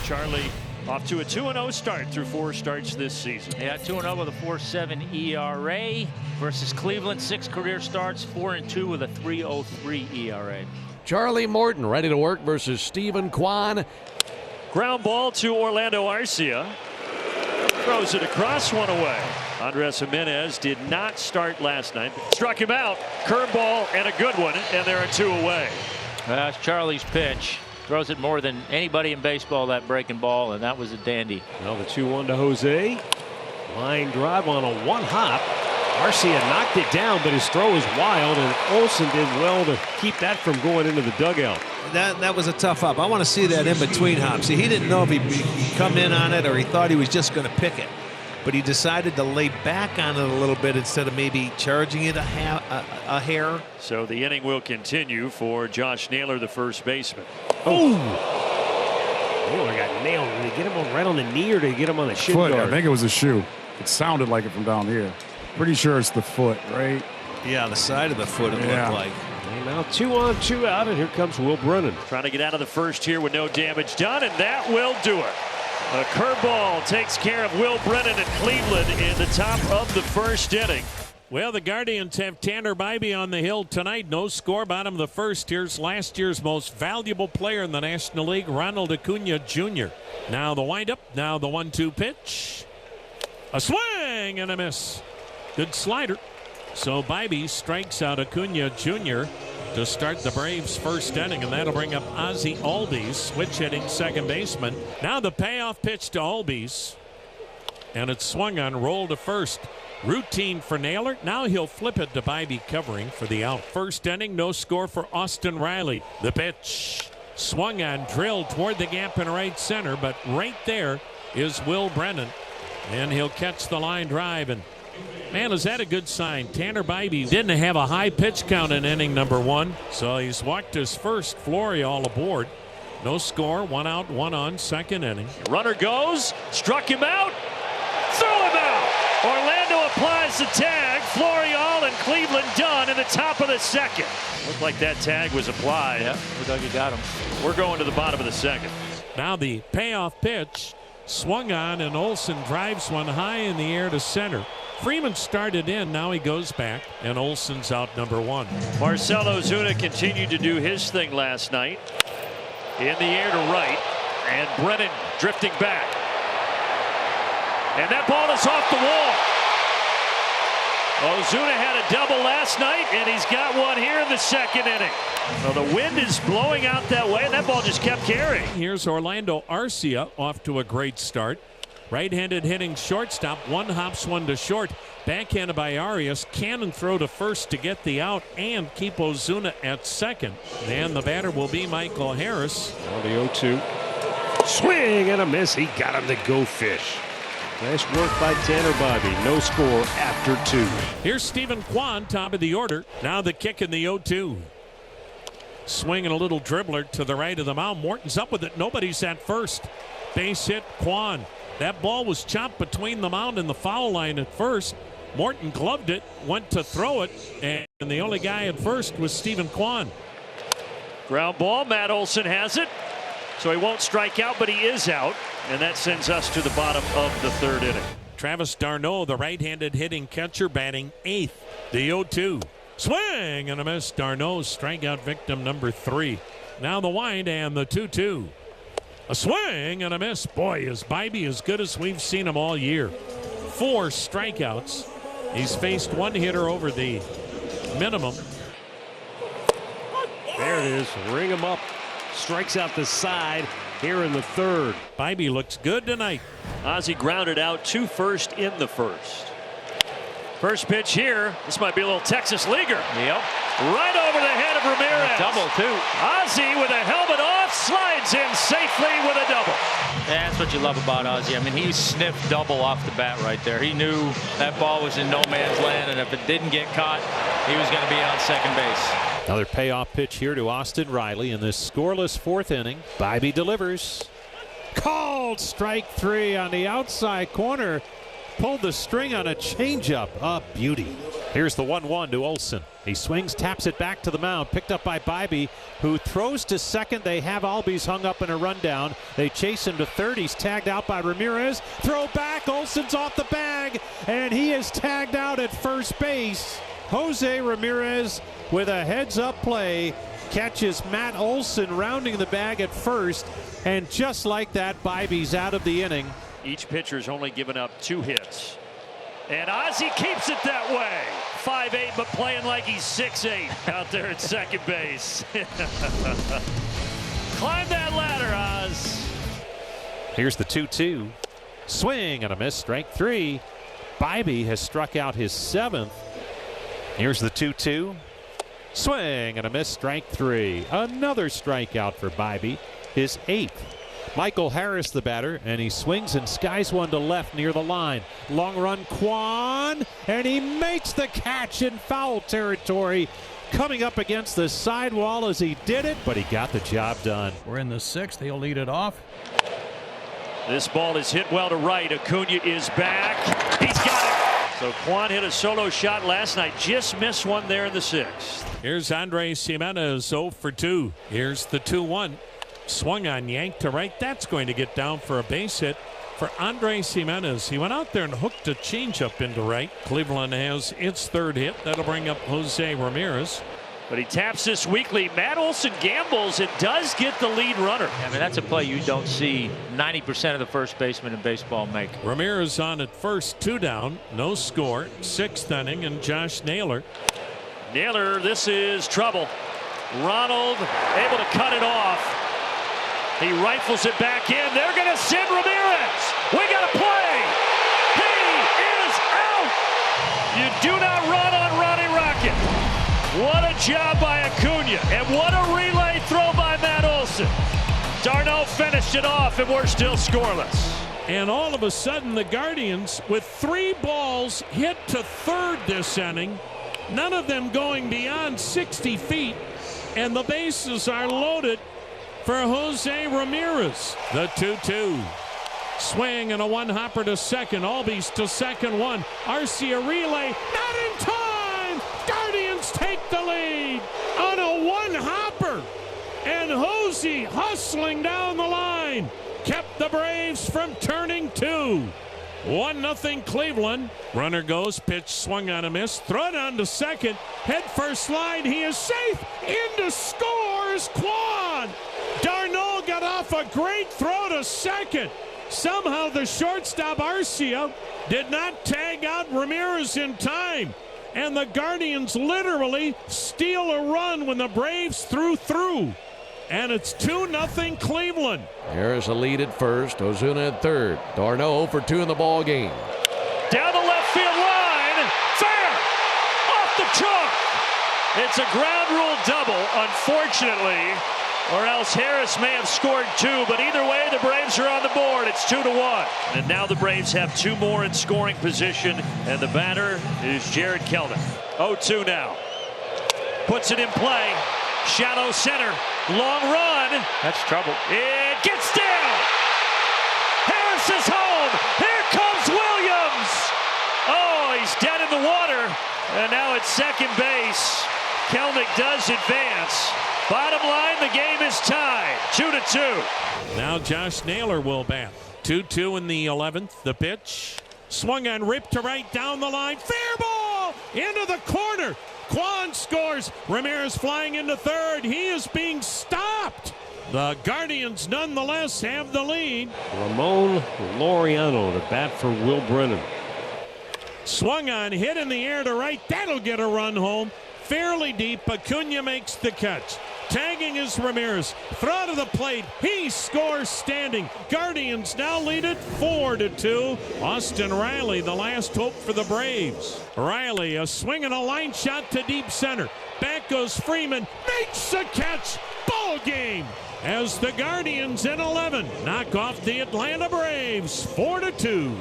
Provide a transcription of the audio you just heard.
Charlie off to a 2-0 start through 4 starts this season. Yeah, 2-0 with a 4.7 ERA versus Cleveland. 6 career starts, 4-2 with a 3.03 ERA. Charlie Morton ready to work versus Stephen Kwan. Ground ball to Orlando Arcia. Throws it across, one away. Andres Ramirez did not start last night. Struck him out. Curveball and a good one, and there are 2 away. That's Charlie's pitch. Throws it more than anybody in baseball, that breaking ball, and that was a dandy. Now the 2-1 to Jose. Line drive on a 1-hop. Arcia knocked it down, but his throw is wild, and Olson did well to keep that from going into the dugout. That was a tough hop. I want to see that in between hops. See, he didn't know if he'd come in on it or he thought he was just going to pick it. But he decided to lay back on it a little bit instead of maybe charging it a hair. So the inning will continue for Josh Naylor, the first baseman. Oh! Naylor got nailed. Did he get him right on the knee or did he get him on the shin guard? I think it was a shoe. It sounded like it from down here. Pretty sure it's the foot, right? Yeah, the side of the foot it looked like. And now 2 on, 2 out, and here comes Will Brennan. Trying to get out of the first here with no damage done, and that will do it. A curveball takes care of Will Brennan in Cleveland in the top of the first inning. Well, the Guardians have Tanner Bybee on the hill tonight. No score, bottom of the first. Here's last year's most valuable player in the National League, Ronald Acuna Jr. Now the windup, now the 1-2 pitch. A swing and a miss. Good slider. So Bybee strikes out Acuna Jr. to start the Braves' first inning, and that'll bring up Ozzie Albies, switch hitting second baseman. Now the payoff pitch to Albies, and it's swung on, roll to first. Routine for Naylor. Now he'll flip it to Bybee covering for the out. First inning, no score for Austin Riley. The pitch swung on, drilled toward the gap in right center, but right there is Will Brennan, and he'll catch the line drive. And man, is that a good sign? Tanner Bybee didn't have a high pitch count in inning number 1, so he's walked his first. Florial aboard. No score, 1 out, 1 on, second inning. Runner goes, struck him out, threw him out. Orlando applies the tag. Florial and Cleveland done in the top of the second. Looked like that tag was applied. Yeah, looked like he got him. We're going to the bottom of the second. Now the payoff pitch swung on, and Olson drives one high in the air to center. Freeman started in, now he goes back, and Olson's out number 1. Marcelo Ozuna continued to do his thing last night. In the air to right, and Brennan drifting back. And that ball is off the wall. Ozuna had a double last night, and he's got one here in the second inning. Well, the wind is blowing out that way, and that ball just kept carrying. Here's Orlando Arcia off to a great start. Right-handed hitting shortstop, 1 hops, 1 to short. Backhanded by Arias. Cannon throw to first to get the out and keep Ozuna at second. And the batter will be Michael Harris. On the 0-2. Swing and a miss. He got him to go fish. Nice work by Tanner Bybee. No score after 2. Here's Stephen Kwan, top of the order. Now the kick in the 0-2. Swing and a little dribbler to the right of the mound. Morton's up with it. Nobody's at first. Base hit, Kwan. That ball was chopped between the mound and the foul line at first. Morton gloved it, went to throw it, and the only guy at first was Stephen Kwan. Ground ball. Matt Olson has it. So he won't strike out, but he is out. And that sends us to the bottom of the third inning. Travis d'Arnaud, the right-handed hitting catcher, batting 8th. The 0-2. Swing and a miss. d'Arnaud, strikeout victim number 3. Now the wind and the 2-2. A swing and a miss. Boy, is Bybee as good as we've seen him all year. 4 strikeouts. He's faced 1 hitter over the minimum. There it is. Ring him up. Strikes out the side here in the third. Bybee looks good tonight. Ozzie grounded out to first in the first. First pitch here. This might be a little Texas leaguer. Yep. Right over the head of Ramirez. Double, too. Ozzie with a helmet off slides in safely with a double. That's what you love about Ozzie. I mean, he sniffed double off the bat right there. He knew that ball was in no man's land, and if it didn't get caught, he was going to be on second base. Another payoff pitch here to Austin Riley in this scoreless 4th inning. Bybee delivers. Called strike 3 on the outside corner. Pulled the string on a changeup. A beauty. Here's the 1-1 to Olson. He swings, taps it back to the mound. Picked up by Bybee, who throws to second. They have Albies hung up in a rundown. They chase him to third. He's tagged out by Ramirez. Throw back. Olson's off the bag, and he is tagged out at first base. Jose Ramirez with a heads-up play catches Matt Olson rounding the bag at first, and just like that, Bybee's out of the inning. Each pitcher's only given up 2 hits. And Ozzie keeps it that way. 5'8", but playing like he's 6'8" out there at second base. Climb that ladder, Oz. Here's the 2-2. Swing and a miss, strike 3. Bybee has struck out his 7th. Here's the 2-2. Swing and a miss, strike 3. Another strikeout for Bybee, his 8th. Michael Harris, the batter, and he swings and skies one to left near the line. Long run, Kwan, and he makes the catch in foul territory, coming up against the sidewall as he did it, but he got the job done. We're in the 6th. He'll lead it off. This ball is hit well to right. Acuna is back. He's got it. So Kwan hit a solo shot last night. Just missed one there in the 6th. Here's Andres Jimenez, 0 for 2. Here's the 2-1. Swung on, yanked to right. That's going to get down for a base hit for Andres Jimenez. He went out there and hooked a changeup into right. Cleveland has its 3rd hit. That'll bring up Jose Ramirez. But he taps this weekly. Matt Olson gambles and does get the lead runner. I mean, that's a play you don't see 90% of the first baseman in baseball make. Ramirez on at first, 2 down, no score. 6th inning, and Josh Naylor. Naylor, this is trouble. Ronald able to cut it off. He rifles it back in. They're going to send Ramirez. We got to play. He is out. You do not run on Ronnie Rocket. What a job by Acuna. And what a relay throw by Matt Olson. Darno finished it off, and we're still scoreless. And all of a sudden, the Guardians, with 3 balls hit to third this inning, none of them going beyond 60 feet, and the bases are loaded for Jose Ramirez. The 2-2. Swing and a 1-hopper to second. Albies to second, 1. Arcia relay. Not in time. Guardians take the lead on a 1-hopper. And Jose hustling down the line kept the Braves from turning 2. 1-0 Cleveland. Runner goes, pitch swung on a miss. Throw it on to second. Head first slide. He is safe. Into scores Kwan. Darno got off a great throw to second. Somehow the shortstop Arcia did not tag out Ramirez in time. And the Guardians literally steal a run when the Braves threw. And it's 2-0 Cleveland. Harris a lead at first. Ozuna at third. Darno 0 for 2 in the ball game. Down the left field line. Fair. Off the chalk. It's a ground rule double, unfortunately. Or else Harris may have scored 2, but either way, the Braves are on the board. It's 2-1. And now the Braves have 2 more in scoring position, and the batter is Jared Kelvin. 0-2 now. Puts it in play. Shallow center. Long run. That's trouble. It gets down. Harris is home. Here comes Williams. Oh, he's dead in the water. And now at second base, Kelnick does advance. Bottom line, the game is tied. 2-2. Now Josh Naylor will bat. 2-2 in the 11th. The pitch. Swung on, ripped to right, down the line. Fair ball! Into the corner. Kwan scores. Ramirez flying into third. He is being stopped. The Guardians nonetheless have the lead. Ramon Laureano to bat for Will Brennan. Swung on, hit in the air to right. That'll get a run home. Fairly deep. Acuna makes the catch. Tagging is Ramirez. Throw to the plate. He scores standing. Guardians now lead it 4-2. Austin Riley, the last hope for the Braves. Riley, a swing and a line shot to deep center. Back goes Freeman. Makes the catch. Ball game. As the Guardians in 11 knock off the Atlanta Braves 4-2.